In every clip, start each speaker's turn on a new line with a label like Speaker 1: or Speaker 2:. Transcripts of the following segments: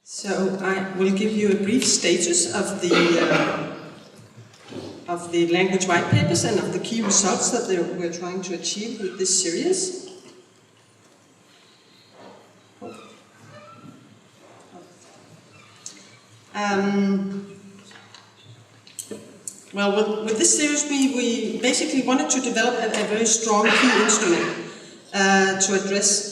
Speaker 1: So I will give you a brief status of the language white papers and of the key results that we're trying to achieve with this series. Well, with this series we basically wanted to develop a very strong key instrument to address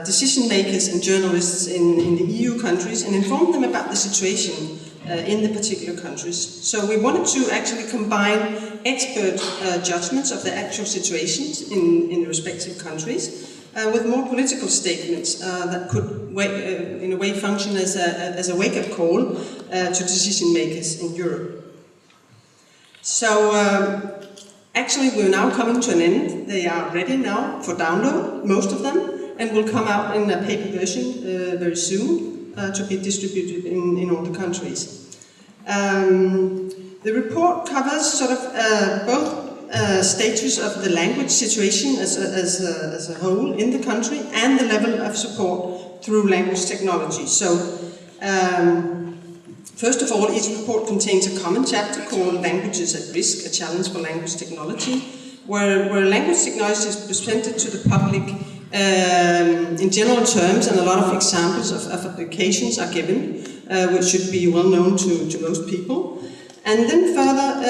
Speaker 1: decision makers and journalists in the EU countries and inform them about the situation in the particular countries. So we wanted to actually combine expert judgments of the actual situations in the respective countries with more political statements that could, in a way, function as a wake-up call to decision makers in Europe. So actually we're now coming to an end. They are ready now for download, most of them, and will come out in a paper version very soon to be distributed in all the countries. The report covers sort of both status of the language situation as a whole in the country and the level of support through language technology. So, first of all, each report contains a common chapter called Languages at Risk, a Challenge for Language Technology, where language technology is presented to the public in general terms, and a lot of examples of applications are given, which should be well known to most people. And then further,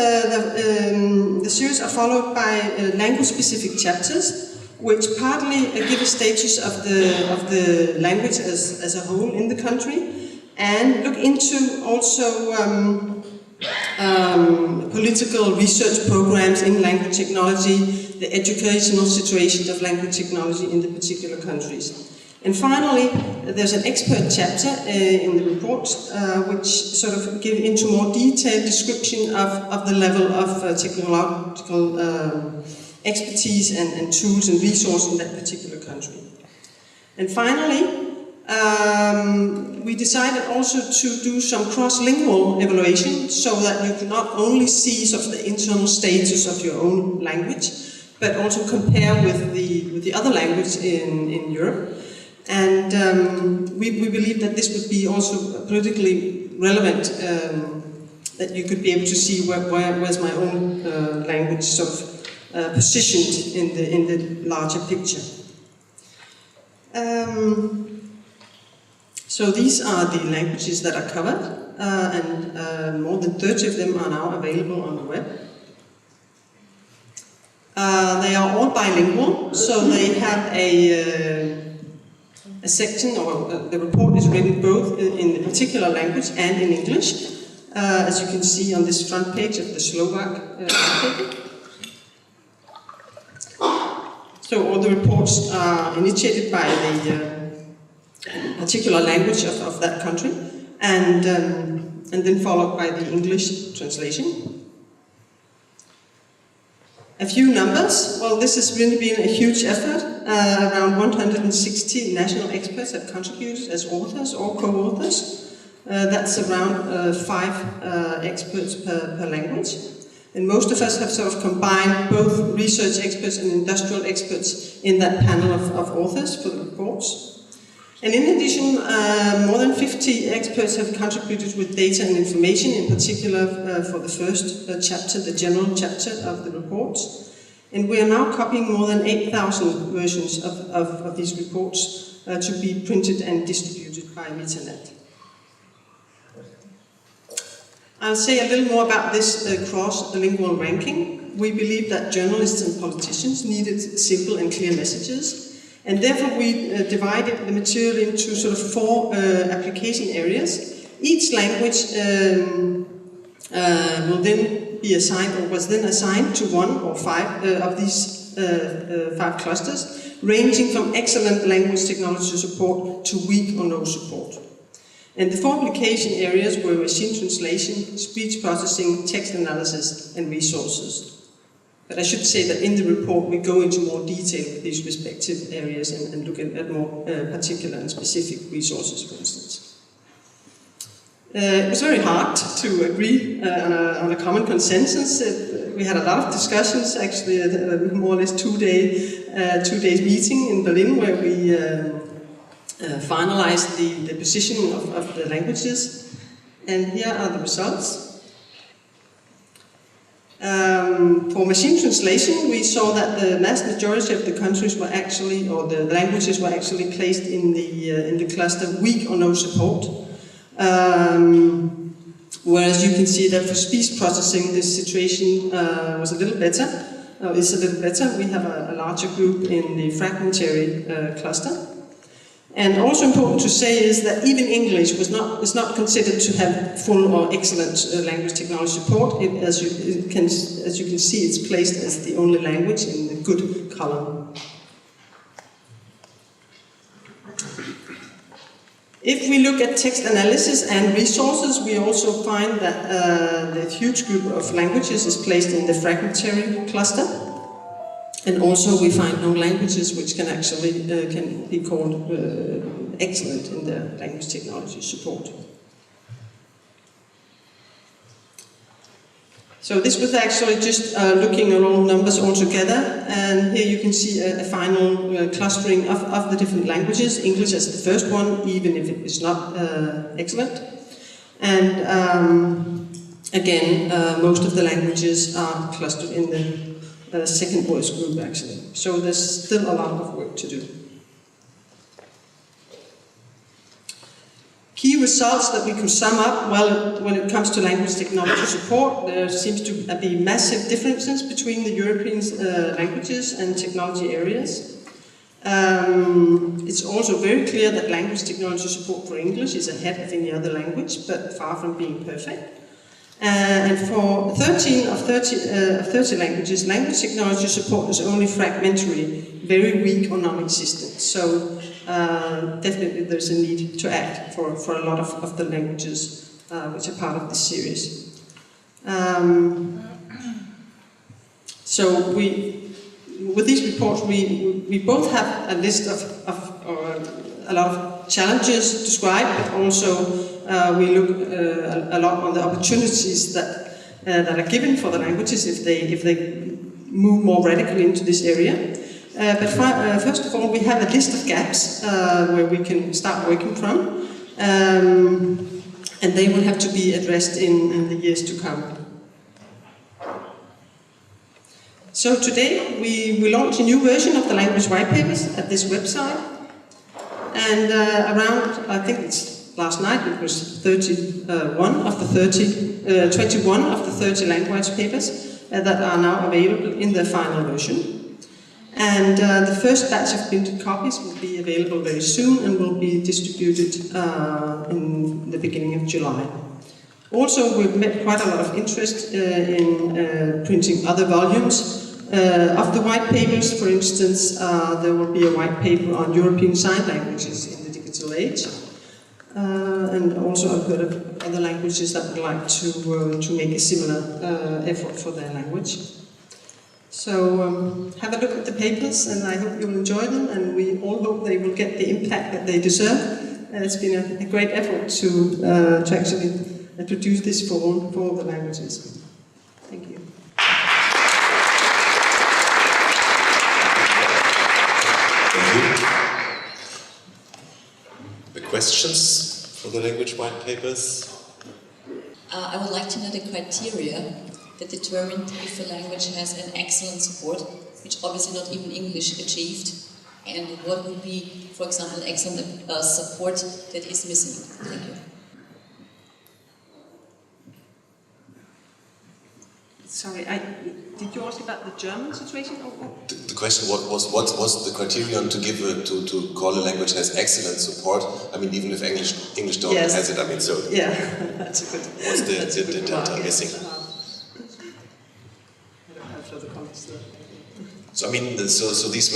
Speaker 1: the series are followed by language-specific chapters, which partly give a status of the language as a whole in the country, and look into also political research programs in language technology, the educational situation of language technology in the particular countries. And finally, there's an expert chapter in the report which sort of give into more detailed description of the level of technological expertise and tools and resources in that particular country. And finally, we decided also to do some cross-lingual evaluation so that you can not only see sort of the internal status of your own language, but also compare with the other language in Europe. And we believe that this would be also politically relevant, that you could be able to see where's my own language sort of positioned in the larger picture. So these are the languages that are covered, and more than 30 of them are now available on the web. They are all bilingual, so they have a section, or the report is written both in the particular language and in English, as you can see on this front page of the Slovak paper. So all the reports are initiated by the particular language of that country, and then followed by the English translation. A few numbers. Well, this has really been a huge effort. Around 160 national experts have contributed as authors or co-authors. That's around 5 experts per language. And most of us have sort of combined both research experts and industrial experts in that panel of authors for the reports. And in addition, more than 50 experts have contributed with data and information, in particular for the first chapter, the general chapter of the reports. And we are now copying more than 8,000 versions of these reports to be printed and distributed by Internet. I'll say a little more about this cross-lingual ranking. We believe that journalists and politicians needed simple and clear messages. And therefore we divided the material into sort of 4 application areas. Each language will then be assigned, or was then assigned to 1 or 5 of these 5 clusters, ranging from excellent language technology support to weak or no support. And the 4 application areas were machine translation, speech processing, text analysis, and resources. But I should say that in the report we go into more detail with these respective areas and look at more particular and specific resources, for instance. It was very hard to agree on a common consensus. We had a lot of discussions, actually, more or less 2 days meeting in Berlin, where we finalize the positioning of the languages. And here are the results. For machine translation, we saw that the vast majority of the countries were actually, or the languages were actually placed in the cluster weak or no support. Whereas you can see that for speech processing, this situation was a little better. Is a little better. We have a larger group in the fragmentary cluster. And also important to say is that even English is not considered to have full or excellent language technology support. As you can see, it's placed as the only language in the good column. If we look at text analysis and resources, we also find that the huge group of languages is placed in the fragmentary cluster. And also we find no languages which can actually can be called excellent in the language technology support. So this was actually just looking at all numbers all together, and here you can see a final clustering of the different languages. English as the first one, even if it is not excellent. And again, most of the languages are clustered in the second worst group actually. So there's still a lot of work to do. Key results that we can sum up, well, when it comes to language technology support, there seems to be massive differences between the European languages and technology areas. It's also very clear that language technology support for English is ahead of any other language, but far from being perfect. And for 13 of 30 languages, language technology support is only fragmentary, very weak or non-existent. So definitely there's a need to act for a lot of the languages which are part of this series. So with these reports, we both have a list of a lot of challenges described, but also we look a lot on the opportunities that are given for the languages if they move more radically into this area. But first of all, we have a list of gaps where we can start working from, and they will have to be addressed in the years to come. So today we launch a new version of the language white papers at this website, and around, I think it's last night, it was 21 of the 30 language papers that are now available in the final version. And the first batch of printed copies will be available very soon and will be distributed in the beginning of July. Also, we've met quite a lot of interest in printing other volumes of the white papers. For instance, there will be a white paper on European Sign Languages in the digital age. And also I've heard of other languages that would like to make a similar effort for their language. So have a look at the papers, and I hope you'll enjoy them, and we all hope they will get the impact that they deserve. It's been a great effort to actually produce this for all the languages. Thank you.
Speaker 2: Thank you. The questions for the language white papers?
Speaker 3: I would like to know the criteria that determine if a language has an excellent support, which obviously not even English achieved, and what would be, for example, excellent support that is missing. Thank you.
Speaker 1: Sorry, did you ask about the German situation?
Speaker 2: The question was the criterion to give to call a language has excellent support? I mean, even if English don't has it, I mean, so
Speaker 1: yeah, that's a good.
Speaker 2: What's the delta missing?
Speaker 1: I don't have further comments there.
Speaker 2: So I mean, so these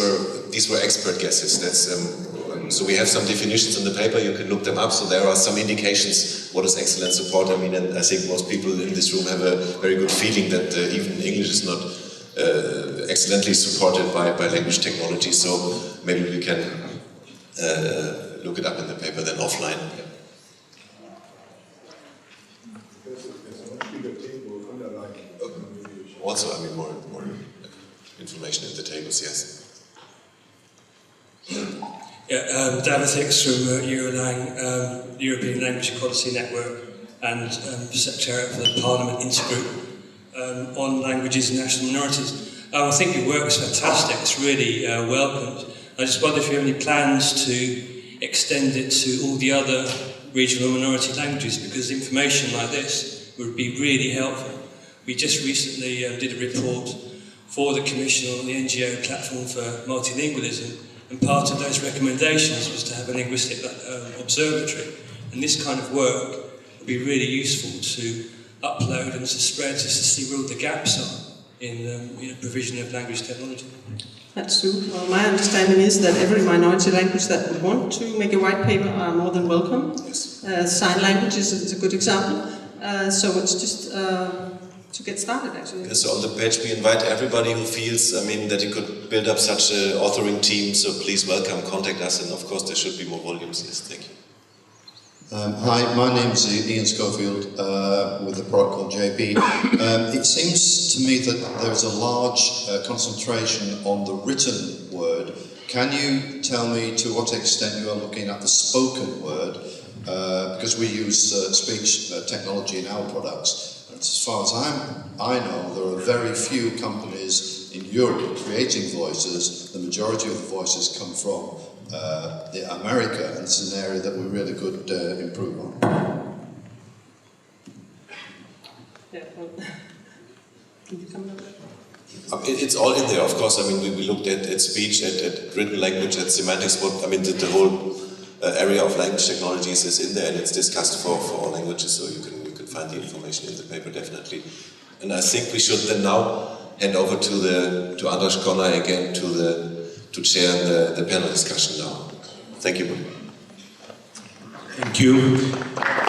Speaker 2: were expert guesses. That's so we have some definitions in the paper. You can look them up. So there are some indications what is excellent support. I mean, and I think most people in this room have a very good feeling that even English is not excellently supported by language technology. So maybe we can look it up in the paper then offline. Also, I mean, more information in the tables, yes.
Speaker 4: David Hicks from Eurolang, European Language Equality Network, and Secretariat for the Parliament Intergroup on languages and national minorities. I think your work is fantastic, it's really welcomed. I just wonder if you have any plans to extend it to all the other regional minority languages, because information like this would be really helpful. We just recently did a report for the Commission on the NGO platform for multilingualism, and part of those recommendations was to have a linguistic observatory. And this kind of work would be really useful to upload and to spread, just to see where all the gaps are in provision of language technology.
Speaker 1: That's true. Well, my understanding is that every minority language that would want to make a white paper are more than welcome.
Speaker 2: Yes.
Speaker 1: Sign languages is a good example. So it's just to get started, actually.
Speaker 2: Okay, so on the page we invite everybody who feels, that he could build up such an authoring team, so please welcome, contact us, and of course there should be more volumes. Yes, thank you.
Speaker 5: Hi, my name's Ian Schofield with a product called JP. It seems to me that there's a large concentration on the written word. Can you tell me to what extent you are looking at the spoken word? Because we use speech technology in our products. And as far as I know, there are very few companies in Europe creating voices. The majority of the voices come from America, and it's an area that we really could improve on.
Speaker 1: Yeah, well, can you come over?
Speaker 2: It's all in there, of course. We looked at speech, at written language, at semantics. The whole area of language technologies is in there, and it's discussed for all languages, so you can find the information in the paper, definitely. And I think we should then now hand over to Anders Connor again to chair the panel discussion now. Thank you.
Speaker 6: Thank you.